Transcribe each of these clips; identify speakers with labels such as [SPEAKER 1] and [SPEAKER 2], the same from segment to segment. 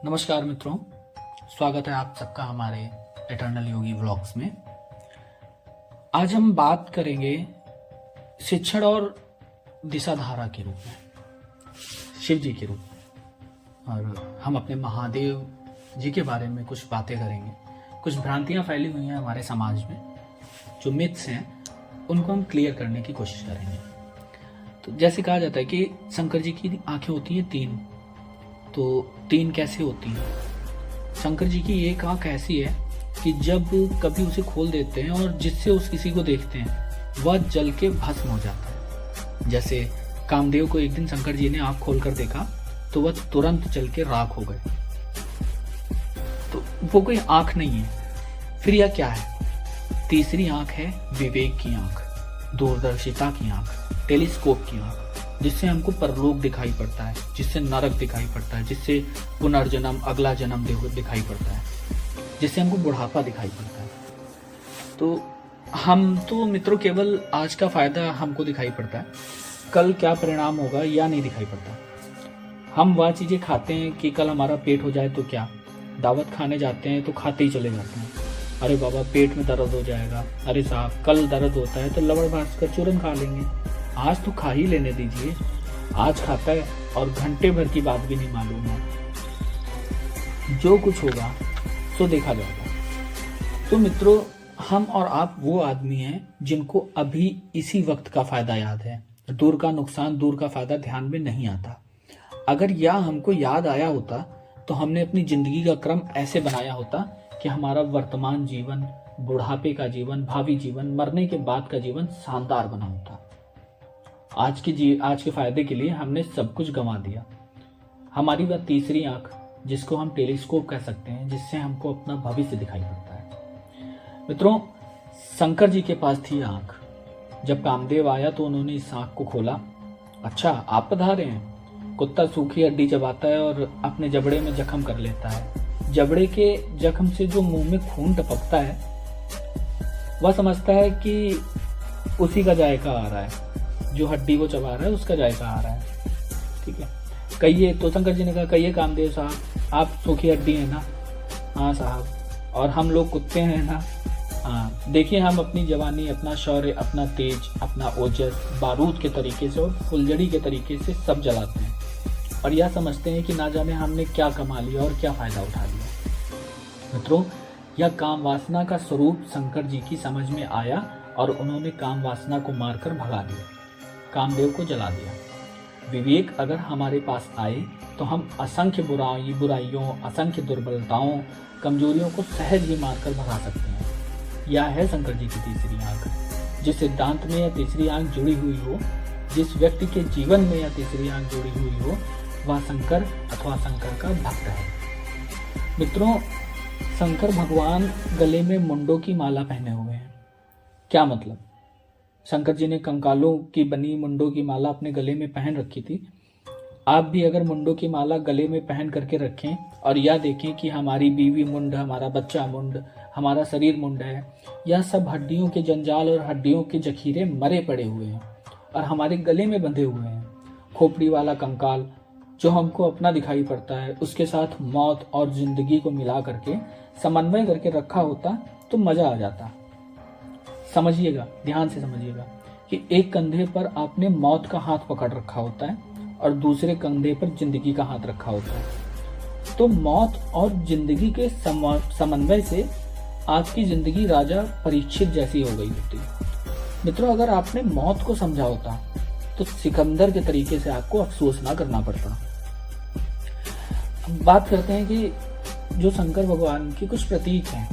[SPEAKER 1] नमस्कार मित्रों, स्वागत है आप सबका हमारे एटर्नल योगी व्लॉग्स में। आज हम बात करेंगे शिक्षण और दिशाधारा के रूप में, शिव जी के रूप में, और हम अपने महादेव जी के बारे में कुछ बातें करेंगे। कुछ भ्रांतियां फैली हुई हैं हमारे समाज में, जो मिथ्स हैं उनको हम क्लियर करने की कोशिश करेंगे। तो जैसे कहा जाता है कि शंकर जी की आंखें होती हैं तीन, तो तीन कैसे होती हैं? शंकर जी की एक आंख ऐसी है कि जब कभी उसे खोल देते हैं और जिससे उस किसी को देखते हैं वह जल के भस्म हो जाता है। जैसे कामदेव को एक दिन शंकर जी ने आंख खोलकर देखा तो वह तुरंत जल के राख हो गए। तो वो कोई आंख नहीं है। फिर यह क्या है? तीसरी आंख है विवेक की आंख, दूरदर्शिता की आंख, टेलीस्कोप की आंख, जिससे हमको परलोक दिखाई पड़ता है, जिससे नरक दिखाई पड़ता है, जिससे पुनर्जन्म, अगला जन्म दिखाई पड़ता है, जिससे हमको बुढ़ापा दिखाई पड़ता है। तो हम तो मित्रों केवल आज का फायदा हमको दिखाई पड़ता है, कल क्या परिणाम होगा या नहीं दिखाई पड़ता। हम वह चीजें खाते हैं कि कल हमारा पेट हो जाए तो क्या, दावत खाने जाते हैं तो खाते ही चले जाते हैं, अरे बाबा पेट में दर्द हो जाएगा, अरे साहब कल दर्द होता है तो लवण भास्कर चूरन खा लेंगे, आज तो खा ही लेने दीजिए। आज खाता है और घंटे भर की बात भी नहीं मालूम है। जो कुछ होगा सो देखा जाएगा। तो मित्रों, हम और आप वो आदमी हैं जिनको अभी इसी वक्त का फायदा याद है, दूर का नुकसान, दूर का फायदा ध्यान में नहीं आता। अगर यह हमको याद आया होता तो हमने अपनी जिंदगी का क्रम ऐसे बनाया होता कि हमारा वर्तमान जीवन, बुढ़ापे का जीवन, भावी जीवन, मरने के बाद का जीवन शानदार बना होता। आज के फायदे के लिए हमने सब कुछ गंवा दिया। हमारी वह तीसरी आंख, जिसको हम टेलीस्कोप कह सकते हैं, जिससे हमको अपना भविष्य दिखाई पड़ता है। मित्रों, शंकर जी के पास थी आंख। जब कामदेव आया तो उन्होंने इस आंख को खोला। अच्छा, आप पधारे हैं। कुत्ता सूखी हड्डी चबाता है और अपने जबड़े में जख्म कर लेता है। जबड़े के जख्म से जो मुंह में खून टपकता है वह समझता है कि उसी का जायका आ रहा है, जो हड्डी वो चबा रहा है उसका जायका आ रहा है। ठीक है, कहिए। तो शंकर जी ने कहा, कहिए कामदेव साहब, आप सूखी हड्डी है ना? हाँ साहब। और हम लोग कुत्ते हैं ना? हाँ। देखिए, हम अपनी जवानी, अपना शौर्य, अपना तेज, अपना ओजस बारूद के तरीके से और फुलझड़ी के तरीके से सब जलाते हैं और यह समझते हैं कि ना जाने हमने क्या कमा लिया और क्या फायदा उठा लिया। मित्रों, यह काम वासना का स्वरूप शंकर जी की समझ में आया और उन्होंने काम वासना को मारकर भगा दिया, कामदेव को जला दिया। विवेक अगर हमारे पास आए तो हम असंख्य बुराइयों, असंख्य दुर्बलताओं, कमजोरियों को सहज ही मारकर भगा सकते हैं। यह है शंकर जी की तीसरी आंख। जिस सिद्धांत में यह तीसरी आंख जुड़ी हुई हो, जिस व्यक्ति के जीवन में यह तीसरी आंख जुड़ी हुई हो, वह शंकर अथवा शंकर का भक्त है। मित्रों, शंकर भगवान गले में मुंडों की माला पहने हुए हैं। क्या मतलब? शंकर जी ने कंकालों की बनी मुंडों की माला अपने गले में पहन रखी थी। आप भी अगर मुंडों की माला गले में पहन करके रखें और यह देखें कि हमारी बीवी मुंड, हमारा बच्चा मुंड, हमारा शरीर मुंड है, यह सब हड्डियों के जंजाल और हड्डियों के जखीरे मरे पड़े हुए हैं और हमारे गले में बंधे हुए हैं। खोपड़ी वाला कंकाल जो हमको अपना दिखाई पड़ता है, उसके साथ मौत और जिंदगी को मिला करके समन्वय करके रखा होता तो मजा आ जाता। समझिएगा, ध्यान से समझिएगा कि एक कंधे पर आपने मौत का हाथ पकड़ रखा होता है और दूसरे कंधे पर जिंदगी का हाथ रखा होता है। तो मौत और जिंदगी के समन्वय से आपकी जिंदगी राजा परीक्षित जैसी हो गई होती। मित्रों, अगर आपने मौत को समझा होता तो सिकंदर के तरीके से आपको अफसोस ना करना पड़ता। बात करते हैं कि जो शंकर भगवान के कुछ प्रतीक हैं,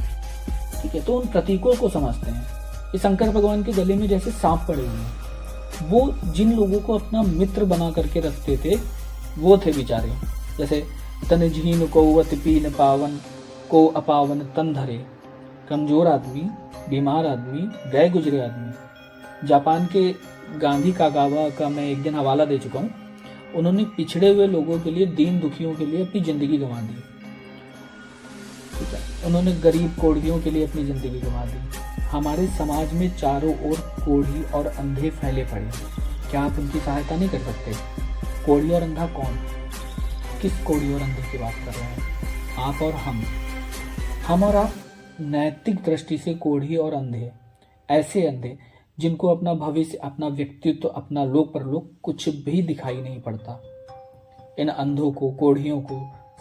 [SPEAKER 1] ठीक है, तो उन प्रतीकों को समझते हैं। कि शंकर भगवान के गले में जैसे सांप पड़े हुए हैं, वो जिन लोगों को अपना मित्र बना करके रखते थे वो थे बेचारे। जैसे तन झीन को अति पीन पावन को अपावन तन धरे, कमजोर आदमी, बीमार आदमी, गए गुजरे आदमी। जापान के गांधी कागावा का मैं एक दिन हवाला दे चुका हूँ। उन्होंने पिछड़े हुए लोगों के लिए, दीन दुखियों के लिए अपनी जिंदगी गंवा दी। ठीक है, उन्होंने गरीब कोढ़ियों के लिए अपनी जिंदगी गंवा दी। हमारे समाज में चारों ओर कोढ़ी और अंधे फैले पड़े हैं। क्या आप उनकी सहायता नहीं कर सकते? कोढ़ी और अंधा कौन? किस कोढ़ी और अंधे की बात कर रहे हैं? आप और हम और आप नैतिक दृष्टि से कोढ़ी और अंधे, ऐसे अंधे जिनको अपना भविष्य, अपना व्यक्तित्व, अपना लोक परलोक कुछ भी दिखाई नहीं पड़ता। इन अंधों को, कोढ़ियों को,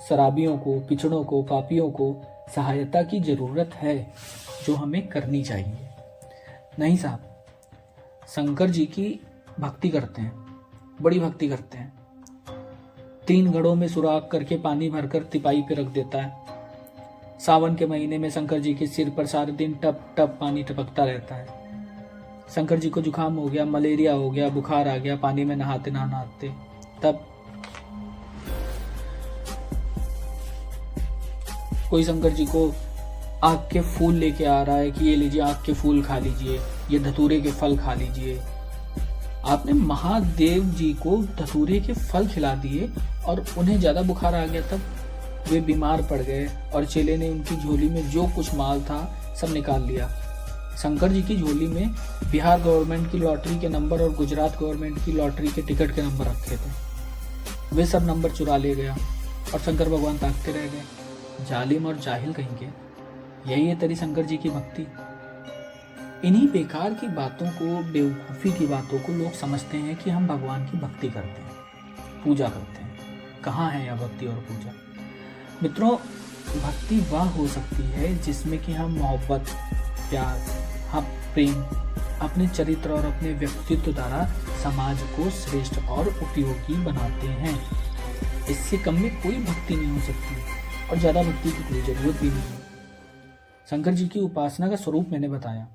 [SPEAKER 1] शराबियों को, पिछड़ों को, पापियों को सहायता की जरूरत है, जो हमें करनी चाहिए। नहीं साहब, शंकर जी की भक्ति करते हैं, बड़ी भक्ति करते हैं। 3 घड़ों में सुराख करके पानी भरकर तिपाई पे रख देता है। सावन के महीने में शंकर जी के सिर पर सारे दिन टप टप पानी टपकता रहता है। शंकर जी को जुकाम हो गया, मलेरिया हो गया, बुखार आ गया, पानी में नहाते नहाते, तब कोई शंकर जी को आग के फूल लेके आ रहा है कि ये लीजिए आग के फूल खा लीजिए, ये धतूरे के फल खा लीजिए। आपने महादेव जी को धतूरे के फल खिला दिए और उन्हें ज्यादा बुखार आ गया, तब वे बीमार पड़ गए और चेले ने उनकी झोली में जो कुछ माल था सब निकाल लिया। शंकर जी की झोली में बिहार गवर्नमेंट की लॉटरी के नंबर और गुजरात गवर्नमेंट की लॉटरी के टिकट के नंबर रखे थे। वे सब नंबर चुरा ले गया और शंकर भगवान ताकते रह गए। जालिम और जाहिल कहेंगे, यही है तेरी शंकर जी की भक्ति। इन्हीं बेकार की बातों को, बेवकूफ़ी की बातों को लोग समझते हैं कि हम भगवान की भक्ति करते हैं, पूजा करते हैं। कहाँ है यह भक्ति और पूजा? मित्रों, भक्ति वह हो सकती है जिसमें कि हम मोहब्बत, प्यार, हम प्रेम, अपने चरित्र और अपने व्यक्तित्व द्वारा समाज को श्रेष्ठ और उपयोगी बनाते हैं। इससे कम में कोई भक्ति नहीं हो सकती और ज़्यादा भक्ति की कोई जरूरत भी नहीं है। शंकर जी की उपासना का स्वरूप मैंने बताया।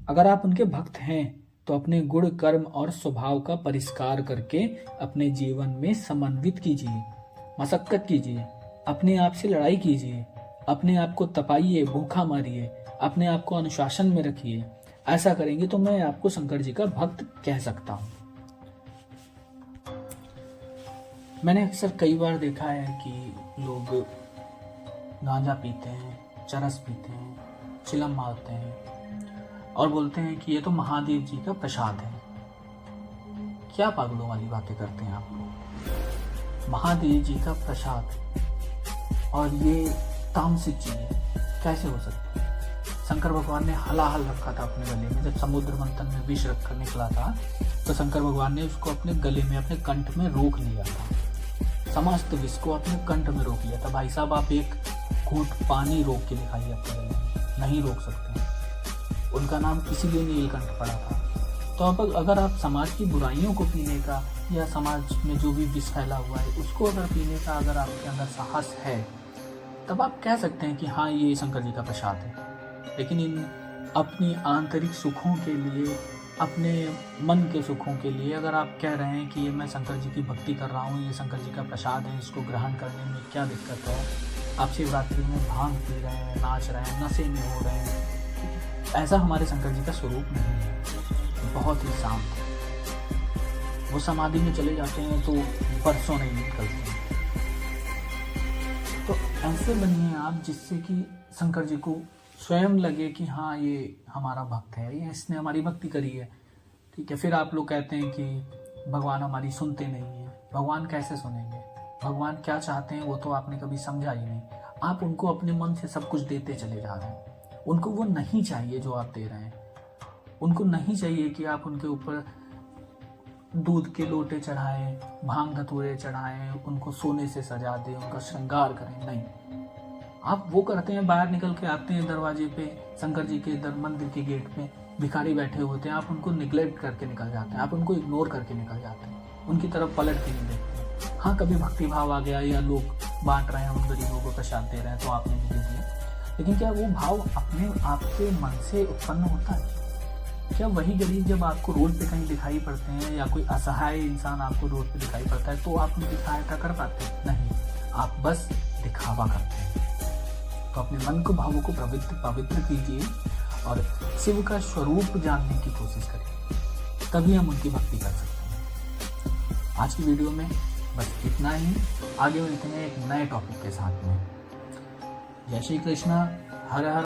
[SPEAKER 1] अगर आप उनके भक्त हैं तो अपने गुण, कर्म और स्वभाव का परिष्कार करके अपने जीवन में समन्वित कीजिए, मशक्कत कीजिए, अपने आप से लड़ाई कीजिए, अपने आप को तपाइए, भूखा मारिए, अपने आप को अनुशासन में रखिए। ऐसा करेंगे तो मैं आपको शंकर जी का भक्त कह सकता हूं। मैंने अक्सर कई बार देखा है कि लोग गांजा पीते हैं, चरस पीते हैं, चिलम मारते हैं और बोलते हैं कि ये तो महादेव जी का प्रसाद है। क्या पागलों वाली बातें करते हैं आप लोग? महादेव जी का प्रसाद और ये तामसिक चीज है, कैसे हो सकती है? शंकर भगवान ने हलाहल रखा था अपने गले में। जब समुद्र मंथन में विष रखकर निकला था तो शंकर भगवान ने उसको अपने गले में, अपने कंठ में रोक लिया था। समस्त विष को अपने कंठ में रोक लिया था। भाई साहब, आप एक घूंट पानी रोक के दिखाइए अपने गले में, नहीं रोक सकते। उनका नाम इसीलिए नीलकंठ पड़ा था। तो अब अगर आप समाज की बुराइयों को पीने का, या समाज में जो भी विष फैला हुआ है उसको अगर पीने का अगर आपके अंदर साहस है, तब आप कह सकते हैं कि हाँ, ये शंकर जी का प्रसाद है। लेकिन इन अपनी आंतरिक सुखों के लिए, अपने मन के सुखों के लिए अगर आप कह रहे हैं कि ये मैं शंकर जी की भक्ति कर रहा हूँ, ये शंकर जी का प्रसाद है, इसको ग्रहण करने में क्या दिक्कत है? आप शिवरात्रि में भांग पी रहे हैं, नाच रहे हैं, नशे में हो रहे हैं। ऐसा हमारे शंकर जी का स्वरूप नहीं है। बहुत ही शांत है। वो समाधि में चले जाते हैं तो बरसों नहीं निकलते हैं। तो ऐसे बनिए आप जिससे कि शंकर जी को स्वयं लगे कि हाँ, ये हमारा भक्त है, ये इसने हमारी भक्ति करी है। ठीक है, फिर आप लोग कहते हैं कि भगवान हमारी सुनते नहीं है। भगवान कैसे सुनेंगे? भगवान क्या चाहते हैं वो तो आपने कभी समझा ही नहीं। आप उनको अपने मन से सब कुछ देते चले जा रहे हैं। उनको वो नहीं चाहिए जो आप दे रहे हैं। उनको नहीं चाहिए कि आप उनके ऊपर दूध के लोटे चढ़ाएं, भांग धतूरे चढ़ाएं, उनको सोने से सजा दें, उनका श्रृंगार करें। नहीं, आप वो करते हैं, बाहर निकल के आते हैं दरवाजे पे, शंकर जी के मंदिर के गेट पे भिखारी बैठे होते हैं, आप उनको निग्लेक्ट करके निकल जाते हैं, आप उनको इग्नोर करके निकल जाते हैं, उनकी तरफ पलट के नहीं देखते। हाँ, कभी भक्ति भाव आ गया या लोग बांट रहे हैं, उन गरीबों को प्रसाद दे रहे हैं तो आपने भी दे दिया। लेकिन क्या वो भाव अपने आपके मन से उत्पन्न होता है? क्या वही गरीब जब आपको रोड पे कहीं दिखाई पड़ते हैं या कोई असहाय इंसान आपको रोड पे दिखाई पड़ता है तो आप उनकी सहायता कर पाते हैं? नहीं, आप बस दिखावा करते हैं। तो अपने मन को, भावों को पवित्र कीजिए और शिव का स्वरूप जानने की कोशिश करिए, तभी हम उनकी भक्ति कर सकते हैं। आज की वीडियो में बस इतना ही। आगे मिलते हैं एक नए टॉपिक के साथ में। जय श्री कृष्णा। हर हर